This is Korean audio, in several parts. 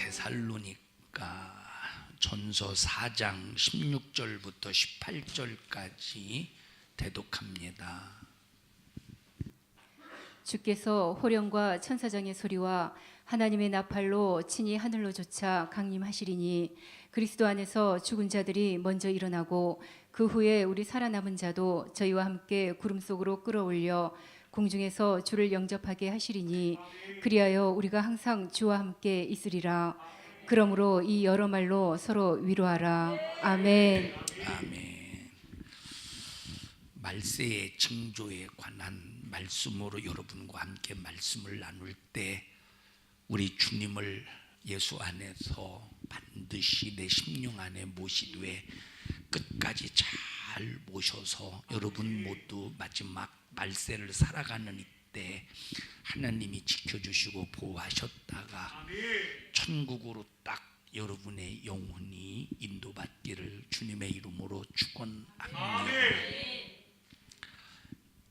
데살로니가 전서 4장 16절부터 18절까지 대독합니다. 주께서 호령과 천사장의 소리와 하나님의 나팔로 친히 하늘로 쫓아 강림하시리니 그리스도 안에서 죽은 자들이 먼저 일어나고 그 후에 우리 살아남은 자도 저희와 함께 구름 속으로 끌어올려 공중에서 주를 영접하게 하시리니 그리하여 우리가 항상 주와 함께 있으리라. 그러므로 이 여러 말로 서로 위로하라. 아멘. 아멘. 말세의 징조에 관한 말씀으로 여러분과 함께 말씀을 나눌 때 우리 주님을 예수 안에서 반드시 내 심령 안에 모시되 끝까지 잘 모셔서 여러분 모두 마지막 말세를 살아가는 이때 하나님이 지켜주시고 보호하셨다가 천국으로 딱 여러분의 영혼이 인도받기를 주님의 이름으로 축원합니다.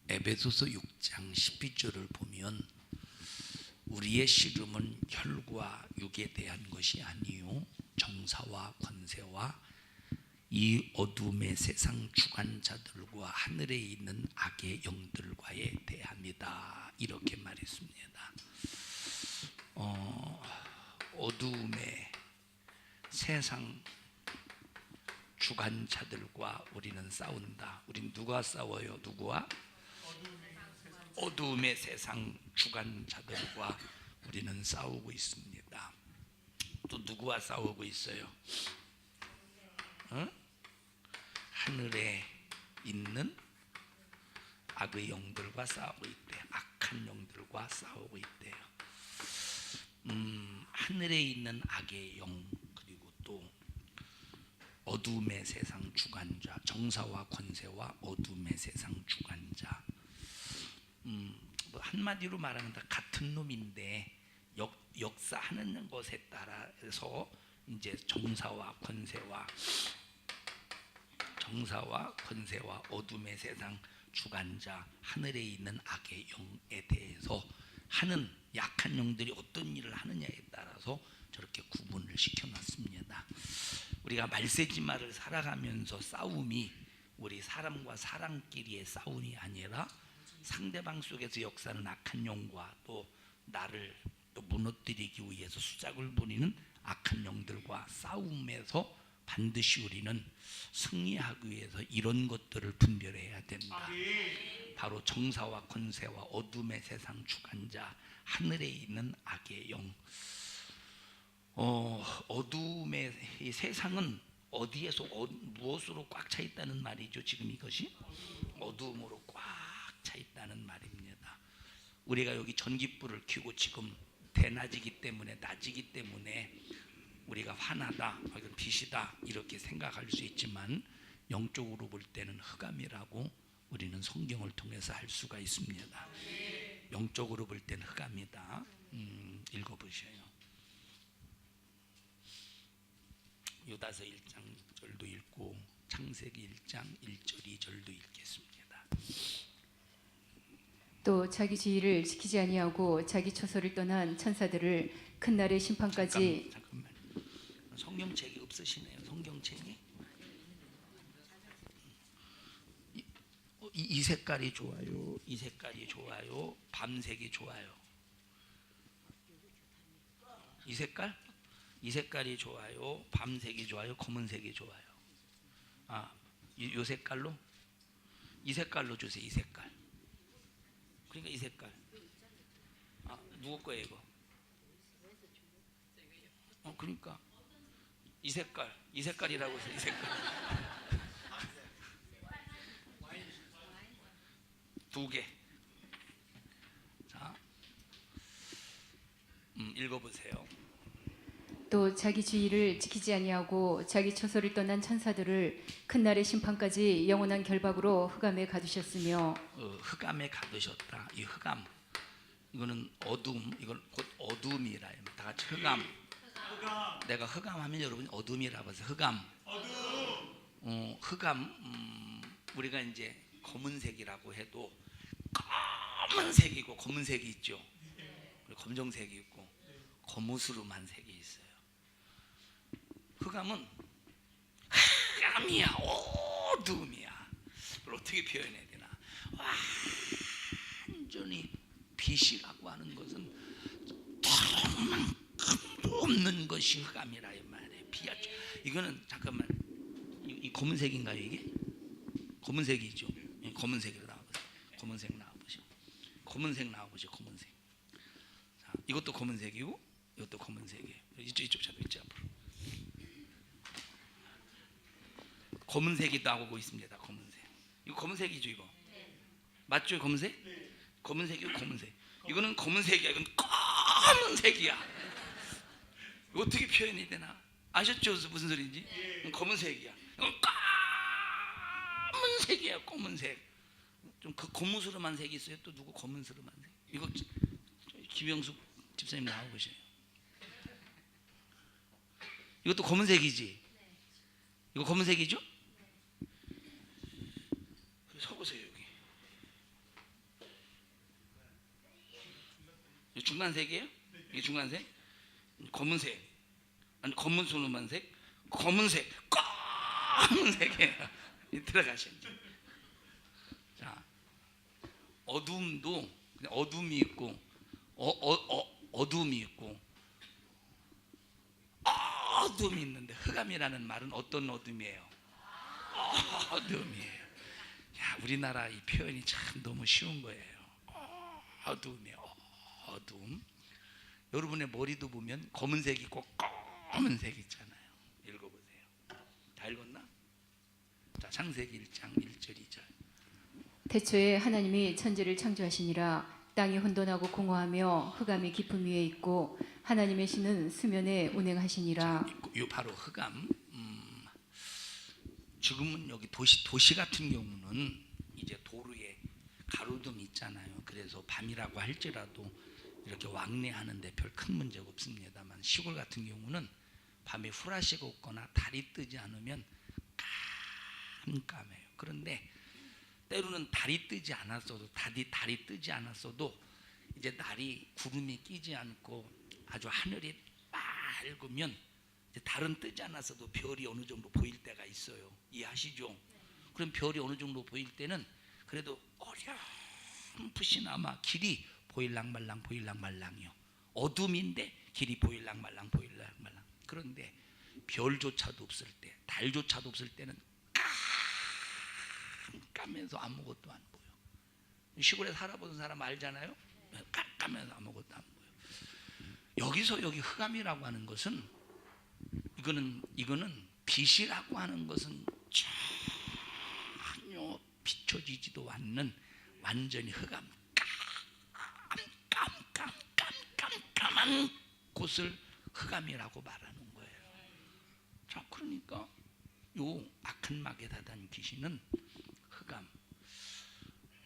에베소서 6장 12절을 보면 우리의 씨름은 혈과 육에 대한 것이 아니요 정사와 권세와 이 어둠의 세상 주관자들과 하늘에 있는 악의 영들과에 대합니다. 이렇게 말했습니다. 어둠의 세상 주관자들과 우리는 싸운다. 우린 누가 싸워요? 누구와? 어둠의 세상 주관자들과 우리는 싸우고 있습니다. 또 누구와 싸우고 있어요? 하늘에 있는 악의 영들과 싸우고 있대요. 악한 영들과 싸우고 있대요. 하늘에 있는 악의 영, 그리고 또 어둠의 세상 주관자, 정사와 권세와 어둠의 세상 주관자. 한마디로 말하면 다 같은 놈인데 역사하는 것에 따라서 이제 정사와 권세와 어둠의 세상 주관자, 하늘에 있는 악의 영에 대해서 하는 약한 영들이 어떤 일을 하느냐에 따라서 저렇게 구분을 시켜놨습니다. 우리가 말세지마를 살아가면서 싸움이 우리 사람과 사람끼리의 싸움이 아니라 상대방 속에서 역사는 악한 영과 또 나를 또 무너뜨리기 위해서 수작을 부리는 악한 영들과 싸움에서 반드시 우리는 승리하기 위해서 이런 것들을 분별해야 된다. 바로 정사와 권세와 어둠의 세상 주관자, 하늘에 있는 악의 영. 어둠의 이 세상은 어디에서 무엇으로 꽉 차 있다는 말이죠. 지금 이것이 어둠으로 꽉 차 있다는 말입니다. 우리가 여기 전깃불을 켜고 지금 대낮이기 때문에 낮이기 때문에 우리가 화나다, 이건 빛이다 이렇게 생각할 수 있지만 영적으로 볼 때는 흑암이라고 우리는 성경을 통해서 알 수가 있습니다. 영적으로 볼 때는 흑암이다. 읽어보셔요. 요다서 1장 절도 읽고 창세기 1장 1절 2절도 읽겠습니다. 또 자기 지위를 지키지 아니하고 자기 처소를 떠난 천사들을 큰 날의 심판까지. 잠깐만. 성경책이 없으시네요. 성경책이 이 색깔이 좋아요. 이 색깔이 좋아요. 밤색이 좋아요. 이 색깔이 좋아요. 밤색이 좋아요. 검은색이 좋아요. 요 색깔로? 이 색깔로 주세요. 이 색깔. 그러니까 이 색깔. 누구 거예요 이거? 그러니까 이 색깔이라고 해서 이 색깔. 두 개. 자, 읽어보세요. 또 자기 지위를 지키지 아니하고 자기 처소를 떠난 천사들을 큰 날의 심판까지 영원한 결박으로 흑암에 가두셨으며. 흑암에 가두셨다. 이 흑암, 이거는 어둠, 이건 곧 어둠이라. 다 같이 흑암. 내가 흑암하면 여러분이 어둠이라고 해서 흑암. 흑암. 우리가 이제 검은색이라고 해도 검은색이고 검은색이 있죠. 검정색이 있고 거무스름한 색이 있어요. 흑암은 흑암이야, 어둠이야. 그걸 어떻게 표현해야 되나? 완전히 빛이라고 하는 것은 털만큼도 없는 것이 흑암이라 이 말이에요. 비아죠. 이거는 잠깐만, 이 검은색인가요 이게? 검은색이죠. 검은색으로 나와보세요. 검은색 나와보시오. 검은색 나와보시오. 검은색. 자, 이것도 검은색이고 이것도 검은색이에요. 이쪽 잡고 있죠 앞으로. 검은색이 나오고 있습니다. 검은색. 이거 검은색이죠 이거. 맞죠 검은색? 검은색이고 검은색. 이거는 검은색이야. 이건 검은색이야. 이거 어떻게 표현이 되나? 아셨죠 무슨 소리인지? 검은색이야. 이건 검은색이야. 검은색. 좀 그 고무스름한 색이 있어요. 또 누구 검은스름한 색? 이거 김영숙 집사님 나와보세요. 이것도 검은색이지? 이거 검은색이죠? 서보세요 여기. 이 중간색이에요? 이게 중간색? 검은색. 아니 검은스름한 색? 검은색. 검은색이에요. 들어가셔야죠. 자, 어둠도 어둠이 있고 어둠이 있고 어둠이 있는데 흑암이라는 말은 어떤 어둠이에요? 어둠이에요. 야, 우리나라 이 표현이 참 너무 쉬운 거예요. 어둠이에요. 어둠. 여러분의 머리도 보면 검은색 있고 검은색 있잖아요. 읽어보세요. 다 읽었나? 자, 창세기 1장 1절 2절. 태초에 하나님이 천지를 창조하시니라. 땅이 혼돈하고 공허하며 흑암이 깊음 위에 있고 하나님의 신은 수면에 운행하시니라. 이 바로 흑암. 지금은 여기 도시 같은 경우는 이제 도로에 가로등 있잖아요. 그래서 밤이라고 할지라도 이렇게 왕래하는데 별 큰 문제가 없습니다만 시골 같은 경우는 밤에 후라시가 없거나 달이 뜨지 않으면 깜깜해요. 그런데 때로는 달이 뜨지 않았어도 달이 뜨지 않았어도 이제 날이 구름이 끼지 않고 아주 하늘이 맑으면 이제 달은 뜨지 않았어도 별이 어느 정도 보일 때가 있어요. 이해하시죠? 그럼 별이 어느 정도 보일 때는 그래도 어렴풋이나마 길이 보일랑말랑 보일랑말랑이요. 어둠인데 길이 보일랑말랑 보일랑말랑. 그런데 별조차도 없을 때, 달조차도 없을 때는 깜깜해서 아무것도 안 보여. 시골에 살아보는 사람 알잖아요. 깜깜해서 아무것도 안 보여. 여기서 여기 흑암이라고 하는 것은 이거는 빛이라고 하는 것은 전혀 비춰지지도 않는 완전히 흑암, 깜깜한 곳을 흑암이라고 말하는 거예요. 자, 그러니까 요 악한 마게다단 귀신은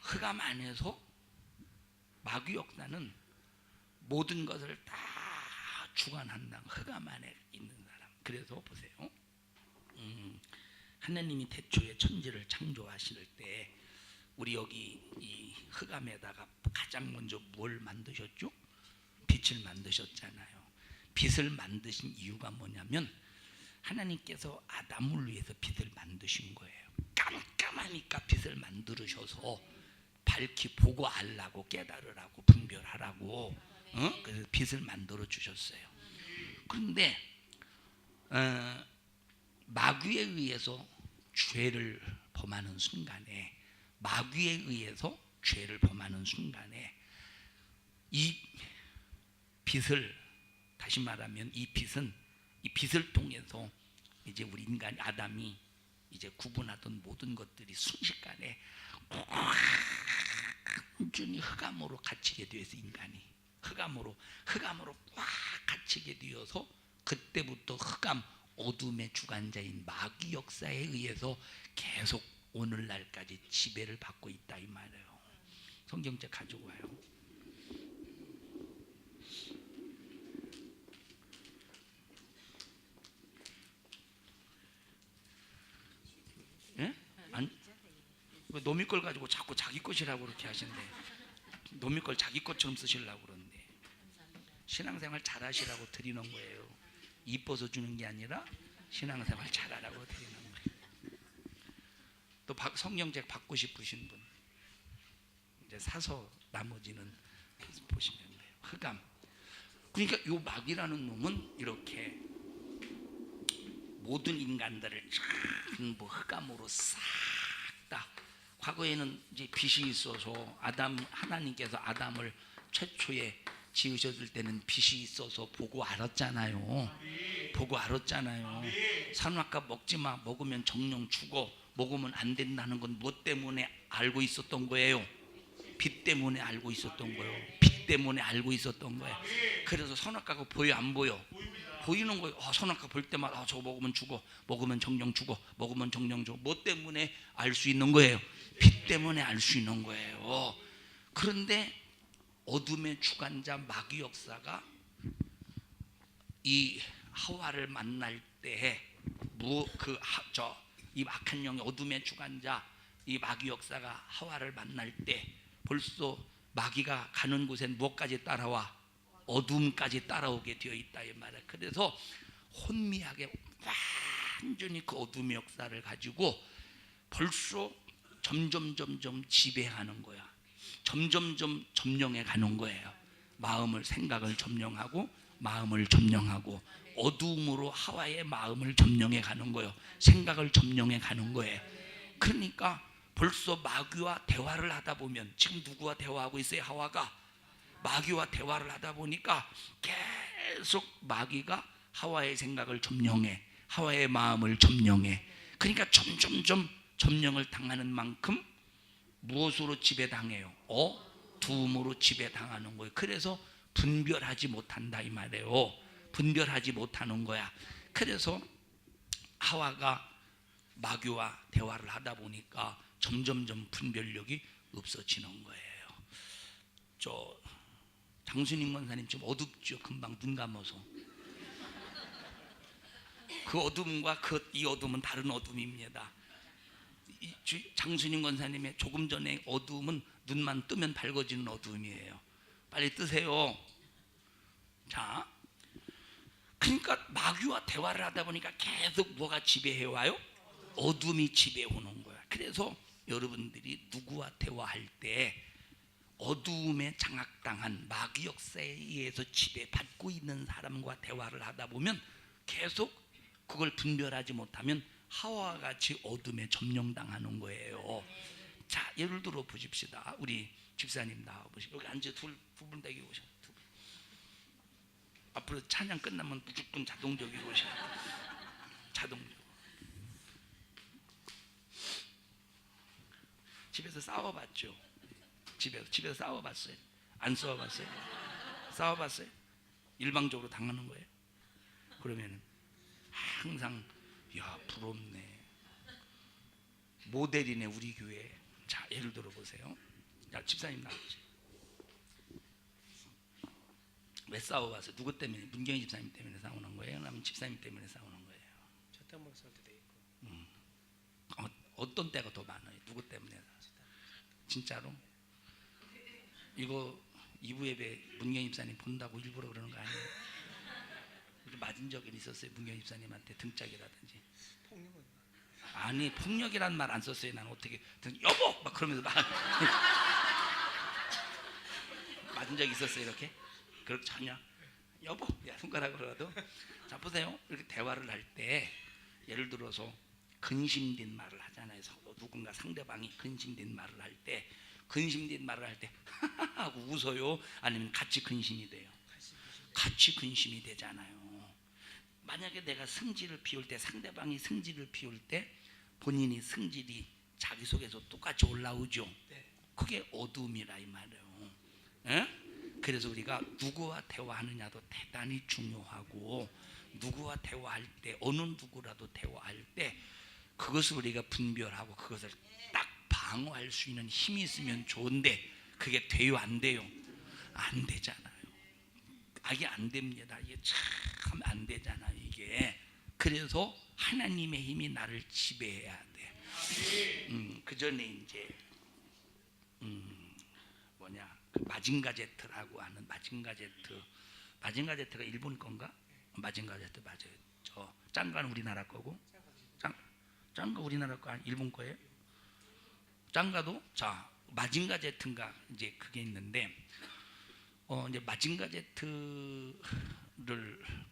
흑암 안에서 마귀 역사는 모든 것을 다 주관한다. 흑암 안에 있는 사람. 그래서 보세요. 하나님이 태초에 천지를 창조하실 때 우리 여기 이 흑암에다가 가장 먼저 뭘 만드셨죠? 빛을 만드셨잖아요. 빛을 만드신 이유가 뭐냐면 하나님께서 아담을 위해서 빛을 만드신 거예요. 깜깜하니까 빛을 만들으셔서 밝히 보고 알라고 깨달으라고 분별하라고 그래서 빛을 만들어 주셨어요. 그런데 마귀에 의해서 죄를 범하는 순간에 이 빛을 다시 말하면 이 빛을 통해서 이제 우리 인간 아담이 이제 구분하던 모든 것들이 순식간에 완전히 흑암으로 갇히게 되어서 인간이 흑암으로 꽉 갇히게 되어서 그때부터 흑암 어둠의 주관자인 마귀 역사에 의해서 계속 오늘날까지 지배를 받고 있다 이 말이에요. 성경책 가지고 와요. 예? 아니, 왜 노미 걸 가지고 자꾸 자기 것이라고 그렇게 하신대. 노미 걸 자기 것처럼 쓰시려고 그러는데 신앙생활 잘 하시라고 드리는 거예요. 이뻐서 주는 게 아니라 신앙생활 잘하라고 드리는 거예요. 또 성경책 받고 싶으신 분 이제 사서 나머지는 보시면 돼요. 흑암. 그러니까 요 마귀라는 놈은 이렇게 모든 인간들을 전부 흑암으로 싹 다. 과거에는 이제 빛이 있어서 하나님께서 아담을 최초에 지으셨을 때는 빛이 있어서 보고 알았잖아요. 보고 알았잖아요. 선악과 먹지 마. 먹으면 정령 죽어. 먹으면 안 된다는 건 뭐 때문에 알고 있었던 거예요? 빛 때문에 알고 있었던 거예요. 빛 때문에 알고 있었던 거예요. 그래서 선악과가 보여 안 보여? 보이는 거예요. 선악과 볼 때마다 저거 먹으면 죽어. 먹으면 정령 죽어. 먹으면 정령 죽어. 뭐 때문에 알 수 있는 거예요? 빛 때문에 알 수 있는 거예요. 그런데 어둠의 주관자 마귀 역사가 이 하와를 만날 때 이 악한 영의 어둠의 주관자 이 마귀 역사가 하와를 만날 때 벌써 마귀가 가는 곳에 무엇까지 따라와? 어둠까지 따라오게 되어 있다 이 말이야. 그래서 혼미하게 완전히 그 어둠의 역사를 가지고 벌써 점점 지배하는 거야. 점점 점령해 가는 거예요. 마음을 생각을 점령하고 마음을 점령하고 어두움으로 하와의 마음을 점령해 가는 거예요. 생각을 점령해 가는 거예요. 그러니까 벌써 마귀와 대화를 하다 보면 지금 누구와 대화하고 있어요? 하와가 마귀와 대화를 하다 보니까 계속 마귀가 하와의 생각을 점령해 하와의 마음을 점령해. 그러니까 점점 점령을 당하는 만큼 무엇으로 지배당해요? 어둠으로 지배당하는 거예요. 그래서 분별하지 못한다 이 말이에요. 분별하지 못하는 거야. 그래서 하와가 마귀와 대화를 하다 보니까 점점 분별력이 없어지는 거예요. 장순임 권사님 좀 어둡죠. 금방 눈 감아서. 그 어둠과 이 어둠은 다른 어둠입니다. 장순임 권사님의 조금 전에 어둠은 눈만 뜨면 밝아지는 어둠이에요. 빨리 뜨세요. 자, 그러니까 마귀와 대화를 하다 보니까 계속 뭐가 지배해와요? 어둠이 지배해오는 거야. 그래서 여러분들이 누구와 대화할 때 어두움에 장악당한 마귀 역사에 의해서 지배받고 있는 사람과 대화를 하다 보면 계속 그걸 분별하지 못하면 하와와 같이 어둠에 점령당하는 거예요. 자, 예를 들어 보십시다. 우리 집사님 나와보시고 여기 앉아 두 분 댁에 오셔. 앞으로 찬양 끝나면 무조건 자동적으로 오셔. 자동적으로. 집에서 싸워봤죠? 집에서 싸워봤어요? 안 싸워봤어요? 싸워봤어요? 일방적으로 당하는 거예요? 그러면 항상 야 부럽네. 모델이네 우리 교회. 자, 예를 들어 보세요. 자, 집사님 나오세요. 왜 싸워봤어요? 누구 때문에? 문경희 집사님 때문에 싸우는 거예요? 아니면 집사님 때문에 싸우는 거예요? 저 때문에 싸울 때도 있고. 어떤 때가 더 많아요? 누구 때문에? 진짜로? 이거 2부 예배 문경희 집사님 본다고 일부러 그러는 거 아니에요? 맞은 적이 있었어요? 문경희 집사님한테 등짝이라든지. 폭력은 아니 폭력이란 말 안 썼어요. 난 어떻게 여보 막 그러면서 막 맞은 적 있었어요 이렇게? 그렇게 전혀 여보 야 손가락으로라도. 자 보세요. 이렇게 대화를 할 때 예를 들어서 근심된 말을 하잖아요. 누군가 상대방이 근심된 말을 할 때 하고 웃어요? 아니면 같이 근심이 돼요? 같이 근심이 되잖아요. 만약에 내가 승질을 피울 때 상대방이 승질을 피울 때 본인이 승질이 자기 속에서 똑같이 올라오죠. 그게 어둠이라 이 말이에요. 에? 그래서 우리가 누구와 대화하느냐도 대단히 중요하고 누구와 대화할 때 어느 누구라도 대화할 때 그것을 우리가 분별하고 그것을 딱 방어할 수 있는 힘이 있으면 좋은데 그게 돼요 안 돼요? 안 되잖아요. 이게 안 됩니다. 이게 참 안 되잖아요 이게. 그래서 하나님의 힘이 나를 지배해야 돼. 그 전에 이제 그 마징가 제트라고 하는 마징가 제트가 일본 건가? 마징가 제트 맞아요. 저 짱가는 우리나라 거고, 짱가 우리나라 거 아니 일본 거예요? 짱가도 자 마징가 제트인가 이제 그게 있는데 이제 마징가 제트를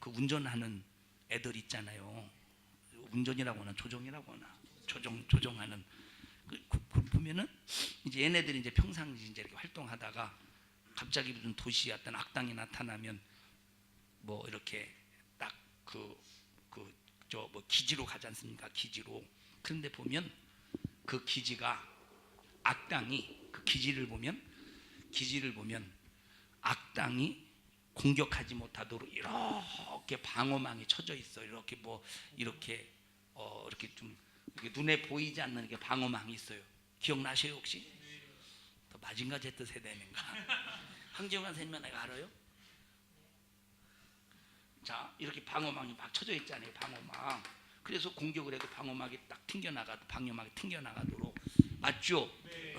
그 운전하는 애들 있잖아요. 운전이라고 하나 조종이라고 하나 조종하는 그 보면은 이제 얘네들이 이제 평상시 이제 이렇게 활동하다가 갑자기 무슨 도시에 어떤 악당이 나타나면 뭐 이렇게 딱 저 뭐 기지로 가지 않습니까? 기지로. 그런데 보면 그 기지가 악당이 그 기지를 보면 악당이 공격하지 못하도록 이렇게 방어망이 쳐져 있어. 이렇게 뭐 이렇게 이렇게 좀 이렇게 눈에 보이지 않는 이렇게 방어망이 있어요. 기억나세요 혹시? 더 마징가 제트 세대인가? 황지웅 선생님 내가 알아요? 자 이렇게 방어망이 막 쳐져 있잖아요. 방어망. 그래서 공격을 해도 방어막이 딱 방어막이 튕겨나가도록 맞죠? 네.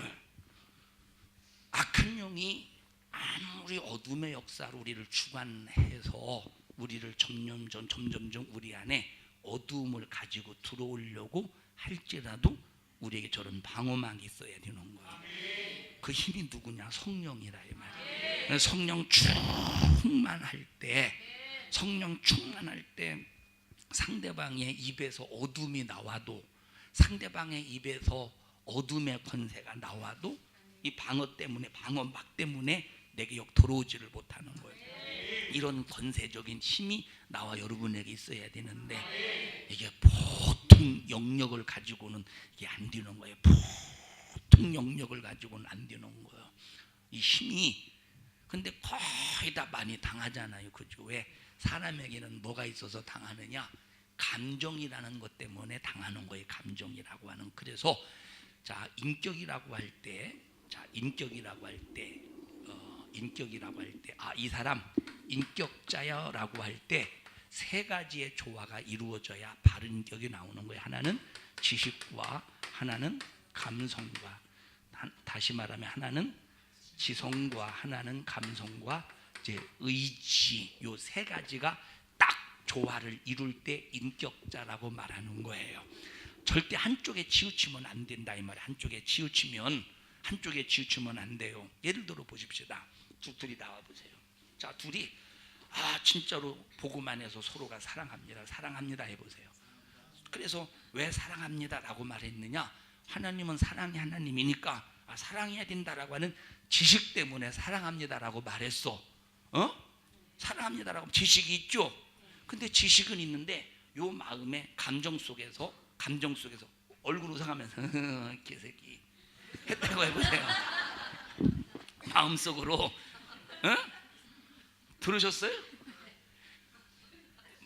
악한 영이 아무리 어둠의 역사로 우리를 주관해서 우리를 점점점 우리 안에 어두움을 가지고 들어오려고 할지라도 우리에게 저런 방어막이 있어야 되는 거예요. 그 힘이 누구냐? 성령이라 이 말이에요. 성령 충만할 때 상대방의 입에서 어둠이 나와도 상대방의 입에서 어둠의 권세가 나와도 이 방어막 때문에 내게 들어오지를 못하는 거예요. 이런 권세적인 힘이 나와 여러분에게 있어야 되는데 이게 보통 영역을 가지고는 이게 안 되는 거예요. 보통 영역을 가지고는 안 되는 거예요. 이 힘이 근데 거의 다 많이 당하잖아요. 그죠? 왜? 사람에게는 뭐가 있어서 당하느냐? 감정이라는 것 때문에 당하는 거예요. 감정이라고 하는. 그래서 자 인격이라고 할 때 이 사람 인격자야라고 할 때 세 가지의 조화가 이루어져야 바른 인격이 나오는 거예요. 하나는 지식과 하나는 감성과 다시 말하면 하나는 지성과 하나는 감성과 이제 의지 요 세 가지가 딱 조화를 이룰 때 인격자라고 말하는 거예요. 절대 한쪽에 치우치면 안 된다 이 말이에요. 한쪽에 치우치면 안 돼요. 예를 들어 보십시다. 둘이 나와 보세요. 자, 둘이 진짜로 보고만 해서 서로가 사랑합니다 해보세요. 그래서 왜 사랑합니다라고 말했느냐? 하나님은 사랑이 하나님이니까 사랑해야 된다라고 하는 지식 때문에 사랑합니다라고 말했어. 사랑합니다라고 지식이 있죠. 근데 지식은 있는데 요 마음의 감정 속에서 얼굴 우상하면서 개새끼 했다고 해보세요. 마음속으로 들으셨어요?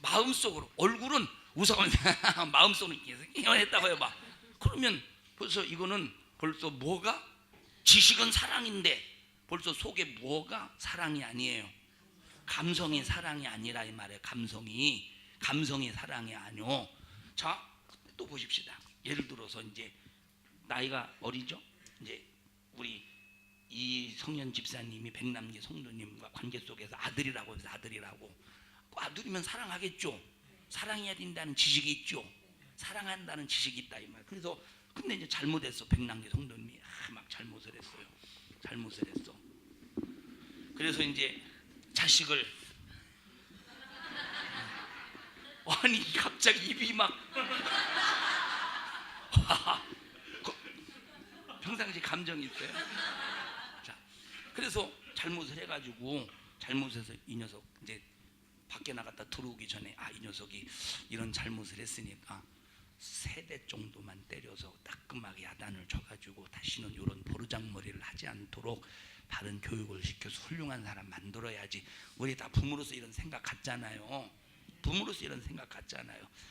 마음속으로 얼굴은 우상하면서 마음속으로 개새끼 했다고 해봐. 그러면 벌써 이거는 벌써 뭐가 지식은 사랑인데 벌써 속에 뭐가 사랑이 아니에요. 감성이 사랑이 아니라 이 말이에요. 감성이 사랑이 아니오. 자, 또 보십시다. 예를 들어서 이제 나이가 어리죠. 이제 우리 이성년 집사님이 백남기 성도님과 관계 속에서 아들이라고 해서 아들이면 사랑하겠죠. 사랑해야 된다는 지식이 있죠. 사랑한다는 지식이 있다 이 말. 그래서 근데 이제 잘못했어. 백남기 성도님이 막 잘못을 했어. 그래서 이제 자식을 아니 갑자기 입이 막 평상시 감정이 있어요. 자, 그래서 잘못해서 이 녀석 이제 밖에 나갔다 들어오기 전에 이 녀석이 이런 잘못을 했으니까 3대 정도만 때려서 따끔하게 야단을 줘가지고 다시는 이런 버르장머리를 하지 않도록 바른 교육을 시켜서 훌륭한 사람 만들어야지. 우리 다 부모로서 이런 생각 갖잖아요.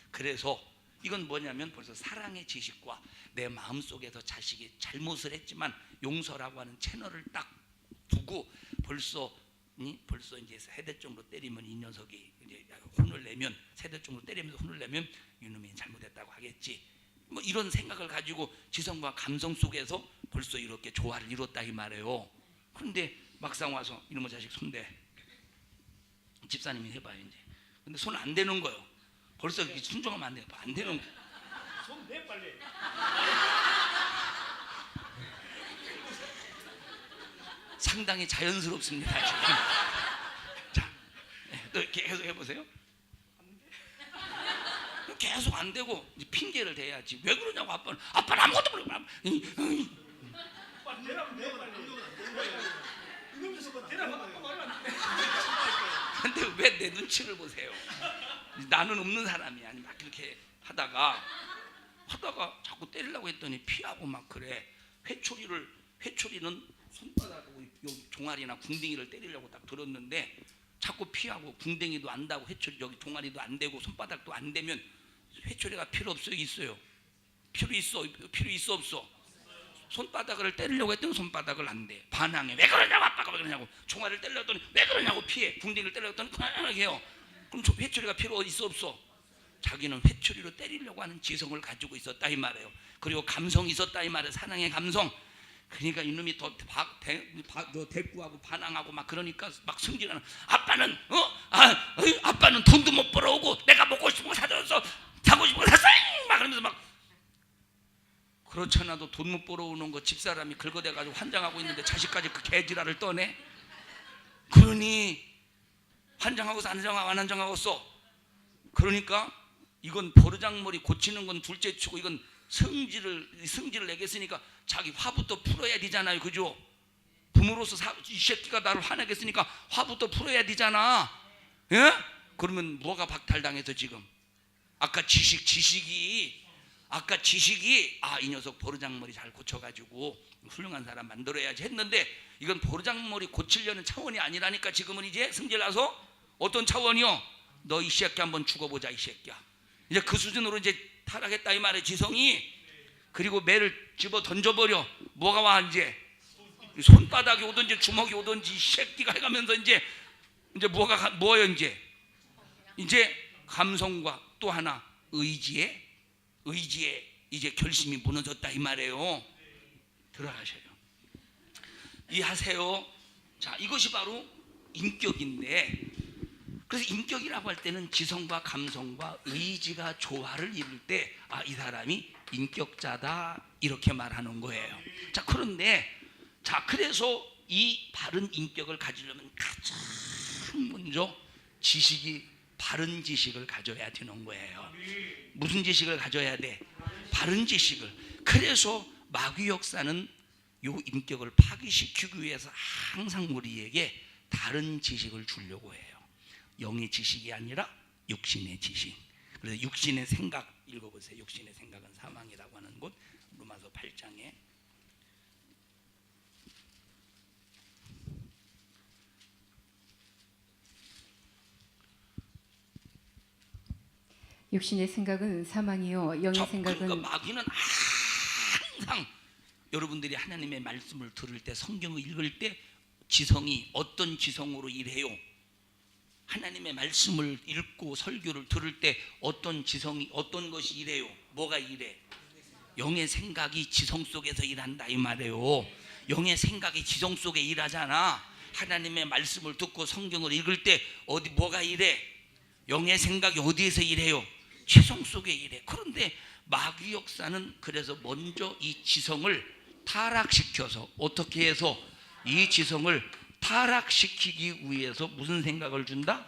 그래서 이건 뭐냐면 벌써 사랑의 지식과 내 마음속에서 자식이 잘못을 했지만 용서라고 하는 채널을 딱 두고 벌써 이제 3대 정도 때리면 이 녀석이 이제 혼을 내면 3대 정도 때리면서 혼을 내면 이놈이 잘못했다고 하겠지. 뭐 이런 생각을 가지고 지성과 감성 속에서 벌써 이렇게 조화를 이뤘다 이 말이에요. 그런데 막상 와서 이놈의 자식 손대 집사님이 해봐요 이제. 근데 손 안 대는 거예요. 벌써 순종하면 안 돼요. 안 되는 거. 손내 빨리. 상당히 자연스럽습니다 지금. 자, 또 계속 해보세요. 계속 안 되고 이제 핑계를 대야지. 왜 그러냐고. 아빠는 아무것도 모르고. 빨리 대라면 내 빨리. 이놈 대라면 아빠 말을 안 돼. 근데 왜 내 눈치를 보세요? 나는 없는 사람이 아니 막 이렇게 하다가 자꾸 때리려고 했더니 피하고 막 그래. 회초리는 손바닥하고 여기 종아리나 궁둥이를 때리려고 딱 들었는데 자꾸 피하고 궁둥이도 안 닿고 회초리 여기 종아리도 안 되고 손바닥도 안 되면 회초리가 필요 없어요? 있어요? 필요 있어 없어? 손바닥을 때리려고 했더니 손바닥을 안 돼. 반항해. 왜 그러냐고. 아빠가 왜 그러냐고. 종아리를 때리려고 했더니 왜 그러냐고 피해. 궁둥이를 때리려고 했더니 그만하게 해요. 그럼 회초리가 필요 있어 없어? 자기는 회초리로 때리려고 하는 지성을 가지고 있었다 이 말이에요. 그리고 감성이 있었다 이 말이에요. 사랑의 감성. 그러니까 이놈이 더 대꾸하고 반항하고 막 그러니까 막 승질하는. 아빠는 아빠는 돈도 못 벌어오고 내가 먹고 싶은 거 사줬어. 사고 싶은 거 샀어. 막 그러면서 막. 그렇지 않아도 돈 못 벌어오는 거 집사람이 긁어대가지고 환장하고 있는데 자식까지 그 개지랄을 떠내. 그러니 환장하고서 안 환장하고서. 그러니까 이건 버르장머리 고치는 건 둘째치고 이건 성질을 내겠으니까 자기 화부터 풀어야 되잖아요. 그죠? 부모로서 이 새끼가 나를 화내게 했으니까 화부터 풀어야 되잖아. 예? 그러면 뭐가 박탈당해서 지금 아까 지식이 이 녀석 버르장머리 잘 고쳐가지고 훌륭한 사람 만들어야지 했는데 이건 버르장머리 고치려는 차원이 아니라니까. 지금은 이제 승질나서 어떤 차원이요? 너 이 새끼 한번 죽어보자 이 새끼야. 이제 그 수준으로 이제 타락했다 이 말이에요. 지성이. 그리고 매를 집어 던져버려. 뭐가 와 이제 손바닥이 오든지 주먹이 오든지 이 새끼가 해가면서 이제 뭐예요 이제 감성과 또 하나 의지에 이제 결심이 무너졌다 이 말이에요. 들어가셔요. 이해하세요. 자, 이것이 바로 인격인데, 그래서 인격이라고 할 때는 지성과 감성과 의지가 조화를 이룰 때 이 사람이 인격자다 이렇게 말하는 거예요. 자, 그런데 그래서 이 바른 인격을 가지려면 가장 먼저 바른 지식을 가져야 되는 거예요. 무슨 지식을 가져야 돼? 바른 지식을. 그래서 마귀 역사는 요 인격을 파괴시키기 위해서 항상 우리에게 다른 지식을 주려고 해요. 영의 지식이 아니라 육신의 지식. 그래서 육신의 생각 읽어보세요. 육신의 생각은 사망이라고 하는 곳 로마서 8장에 육신의 생각은 사망이요 영의 생각은. 그러니까 마귀는 항상 여러분들이 하나님의 말씀을 들을 때 성경을 읽을 때 지성이 어떤 지성으로 일해요? 하나님의 말씀을 읽고 설교를 들을 때 어떤 지성이 어떤 것이 일해요? 뭐가 일해? 영의 생각이 지성 속에서 일한다 이 말이에요. 영의 생각이 지성 속에 일하잖아. 하나님의 말씀을 듣고 성경을 읽을 때 뭐가 일해? 영의 생각이 어디에서 일해요? 지성 속에 일해. 그런데 마귀 역사는 그래서 먼저 이 지성을 타락시켜서 어떻게 해서 이 지성을 타락시키기 위해서 무슨 생각을 준다?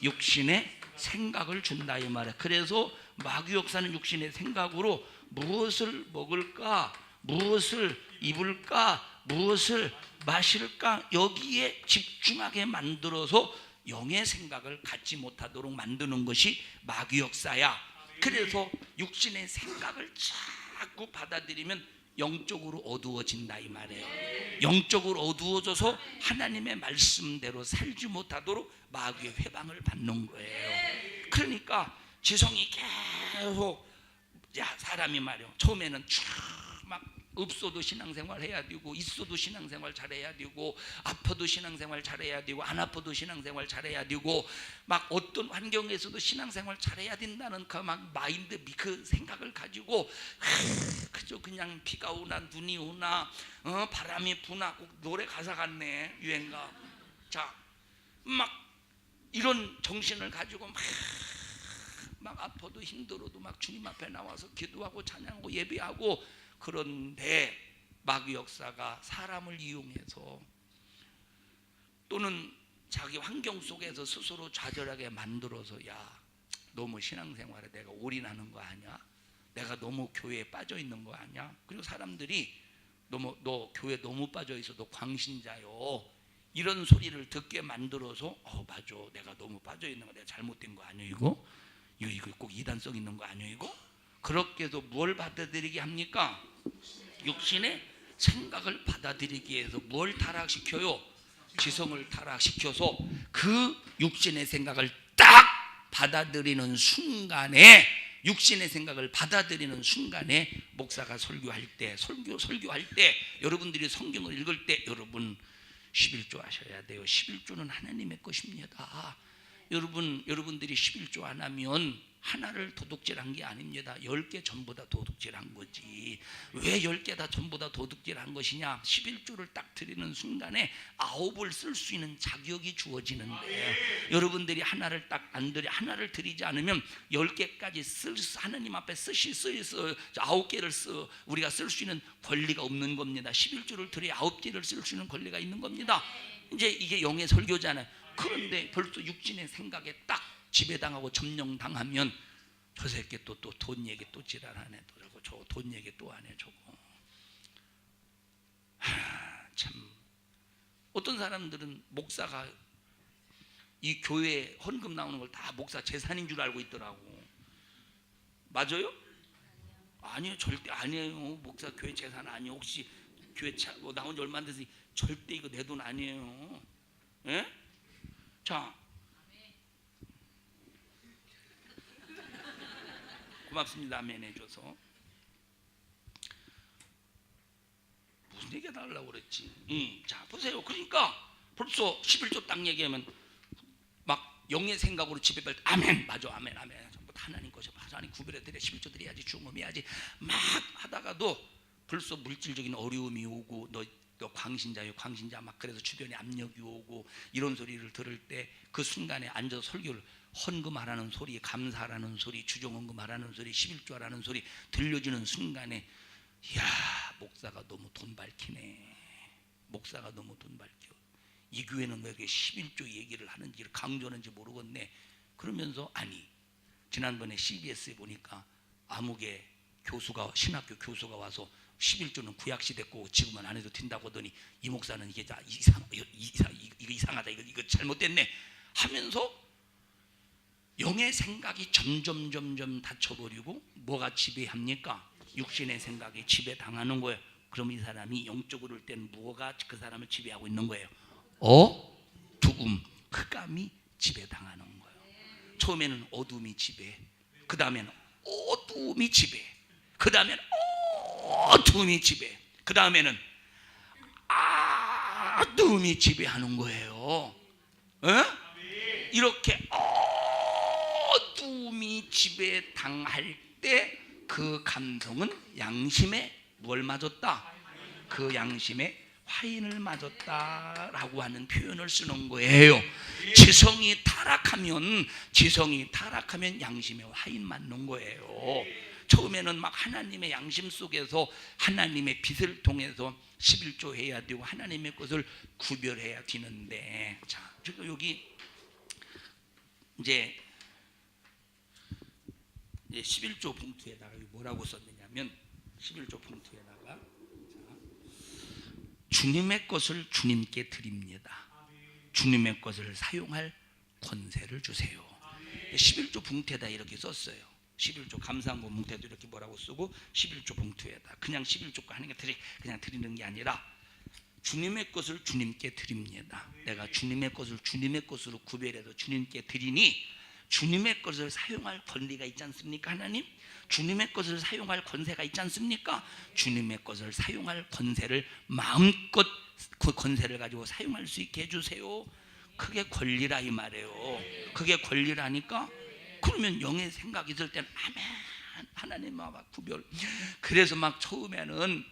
육신의 생각을 준다 이 말이야. 그래서 마귀 역사는 육신의 생각으로 무엇을 먹을까, 무엇을 입을까, 무엇을 마실까 여기에 집중하게 만들어서 영의 생각을 갖지 못하도록 만드는 것이 마귀 역사야. 그래서 육신의 생각을 자꾸 받아들이면 영적으로 어두워진다 이 말이에요. 영적으로 어두워져서 하나님의 말씀대로 살지 못하도록 마귀의 회방을 받는 거예요. 그러니까 지성이 계속 사람이 말이에요. 처음에는 막 없어도 신앙생활 해야 되고 있어도 신앙생활 잘해야 되고 아파도 신앙생활 잘해야 되고 안 아파도 신앙생활 잘해야 되고 막 어떤 환경에서도 신앙생활 잘해야 된다는 그 막 마인드 그 생각을 가지고 그저 그냥 비가 오나 눈이 오나 바람이 부나 꼭 노래 가사 같네 유행가. 자, 막 이런 정신을 가지고 막 막 아파도 힘들어도 막 주님 앞에 나와서 기도하고 찬양하고 예배하고. 그런데 마귀 역사가 사람을 이용해서 또는 자기 환경 속에서 스스로 좌절하게 만들어서 야, 너무 신앙생활에 내가 올인하는 거 아니야? 내가 너무 교회에 빠져 있는 거 아니야? 그리고 사람들이 너 교회 너무 빠져 있어, 너 광신자요, 이런 소리를 듣게 만들어서 맞아, 내가 너무 빠져 있는 거, 내가 잘못된 거 아니야 이거? 이거 꼭 이단성 있는 거 아니야 이거? 그렇게 해서 뭘 받아들이게 합니까? 육신의 생각을 받아들이기 위해서 뭘 타락시켜요? 지성을 타락시켜서 그 육신의 생각을 딱 받아들이는 순간에, 육신의 생각을 받아들이는 순간에 목사가 설교할 때, 설교할 때, 여러분들이 성경을 읽을 때 여러분 11조 하셔야 돼요. 11조는 하나님의 것입니다. 여러분들이 11조 안 하면 하나를 도둑질한 게 아닙니다. 10개 전부 다 도둑질한 거지. 왜 10개 다 전부 다 도둑질한 것이냐? 11조를 딱 드리는 순간에 9을 쓸 수 있는 자격이 주어지는데, 여러분들이 하나를 딱 안 드리, 하나를 드리지 않으면 10개까지 하나님 앞에 9개를 우리가 쓸 수 있는 권리가 없는 겁니다. 11조를 드려야 9개를 쓸 수 있는 권리가 있는 겁니다. 이제 이게 영의 설교잖아요. 그런데 벌써 육신의 생각에 딱 지배당하고 점령당하면 저 새끼 또 돈 얘기 또 지랄하네, 또 저거 돈 얘기 또 하네 저거. 참, 어떤 사람들은 목사가 이 교회 헌금 나오는 걸 다 목사 재산인 줄 알고 있더라고. 맞아요? 아니요, 절대 아니에요. 목사 교회 재산 아니에요. 혹시 교회 나온 지 얼마 안 돼서 절대 이거 내 돈 아니에요. 예? 자, 고맙습니다. 아멘 해줘서. 무슨 얘기 해달라고 그랬지? 자, 보세요. 그러니까 벌써 11조 딱 얘기하면 막 영의 생각으로 지배받을 때 아멘, 맞아, 아멘, 아멘. 전부 다 하나님 것이, 하나님 구별해드려, 11조 드려야지, 중음해야지 막 하다가도 벌써 물질적인 어려움이 오고, 너 광신자요, 광신자, 막 그래서 주변에 압력이 오고, 이런 소리를 들을 때 그 순간에 앉아서 설교를, 헌금하라는 소리, 감사하라는 소리, 주정헌금하라는 소리, 11조하라는 소리 들려주는 순간에, 이야, 목사가 너무 돈 밝히네. 목사가 너무 돈 밝혀. 이 교회는 왜 이렇게 11조 얘기를 하는지 강조하는지 모르겠네. 그러면서 아니, 지난번에 CBS에 보니까 아무개 교수가, 신학교 교수가 와서 11조는 구약시대 거고 지금은 안 해도 된다고 하더니 이 목사는 이게 이상하다, 이거 잘못됐네 하면서 영의 생각이 점점 닫혀버리고 뭐가 지배합니까? 육신의 생각이 지배당하는 거예요. 그럼 이 사람이 영적으로 올 때는 뭐가 그 사람을 지배하고 있는 거예요? 어두움, 흑암이 지배당하는 거예요. 처음에는 어둠이 지배, 그 다음에는 어둠이 지배, 그 다음에는 어둠이 지배, 그 다음에는 어둠이 지배하는 거예요. 이렇게 어둠이 지배당할 때 그 감성은 양심에 뭘 맞았다? 그 양심에 화인을 맞았다라고 하는 표현을 쓰는 거예요. 지성이 타락하면 양심에 화인 맞는 거예요. 처음에는 막 하나님의 양심 속에서 하나님의 빛을 통해서 11조 해야 되고 하나님의 것을 구별해야 되는데, 자, 지금 여기 이제 11조 봉투에다가 뭐라고 썼느냐면, 11조 봉투에다가 주님의 것을 주님께 드립니다. 주님의 것을 사용할 권세를 주세요. 11조 봉투에다 이렇게 썼어요. 11조 감사한 봉투에도 이렇게 뭐라고 쓰고, 11조 봉투에다 그냥 11조 거 하는 게 그냥 드리는 게 아니라 주님의 것을 주님께 드립니다. 내가 주님의 것을 주님의 것으로 구별해서 주님께 드리니 주님의 것을 사용할 권리가 있지 않습니까? 하나님, 주님의 것을 사용할 권세가 있지 않습니까? 주님의 것을 사용할 권세를 마음껏 그 권세를 가지고 사용할 수 있게 해주세요. 그게 권리라 이 말이에요. 그게 권리라니까. 그러면 영의 생각이 있을 때는 아멘, 하나님 막 구별. 그래서 막 처음에는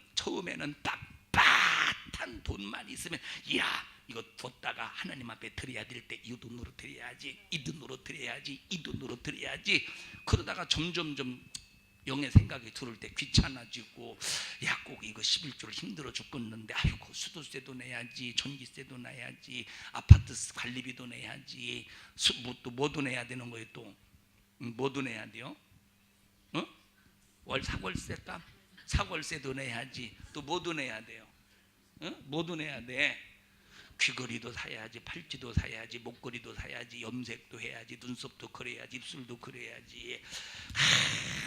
딱 빳한 돈만 있으면, 이야, 이거 뒀다가 하나님 앞에 드려야 될 때 이 돈으로 드려야지, 이 돈으로 드려야지, 이 돈으로 드려야지. 그러다가 점점점 영의 생각이 들을 때 귀찮아지고, 야 꼭 이거 11조를 힘들어 죽겠는데 아이고 수도세도 내야지, 전기세도 내야지, 아파트 관리비도 내야지, 또 뭐도 내야 되는 거예요. 또 뭐도 내야 돼요? 월 사골세값, 사골세도 내야지, 또 뭐도 내야 돼요? 뭐도 내야 돼. 귀걸이도 사야지, 팔찌도 사야지, 목걸이도 사야지, 염색도 해야지, 눈썹도 그려야지, 입술도 그려야지.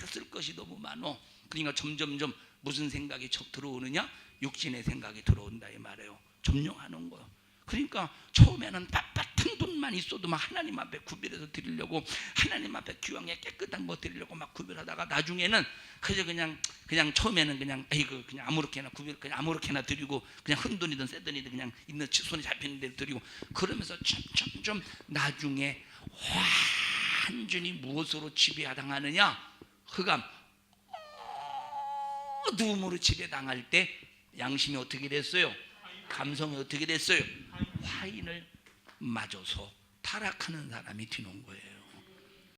쓸 것이 너무 많어. 그러니까 점점점 무슨 생각이 척 들어오느냐? 육신의 생각이 들어온다 이 말이에요. 점령하는 거예요. 그러니까 처음에는 빳빳한 돈만 있어도 막 하나님 앞에 구별해서 드리려고, 하나님 앞에 귀하게 깨끗한 거 드리려고 막 구별하다가 나중에는 그저 그냥 처음에는 그냥 이거 그냥 아무렇게나 구별, 그냥 아무렇게나 드리고, 그냥 큰 돈이든 새 돈이든 그냥 있는 손에 잡히는 대로 드리고, 그러면서 점점점 나중에 완전히 무엇으로 지배당하느냐? 흑암, 어두움으로 지배당할 때 양심이 어떻게 됐어요? 감성이 어떻게 됐어요? 화인을 맞아서 타락하는 사람이 되는 거예요.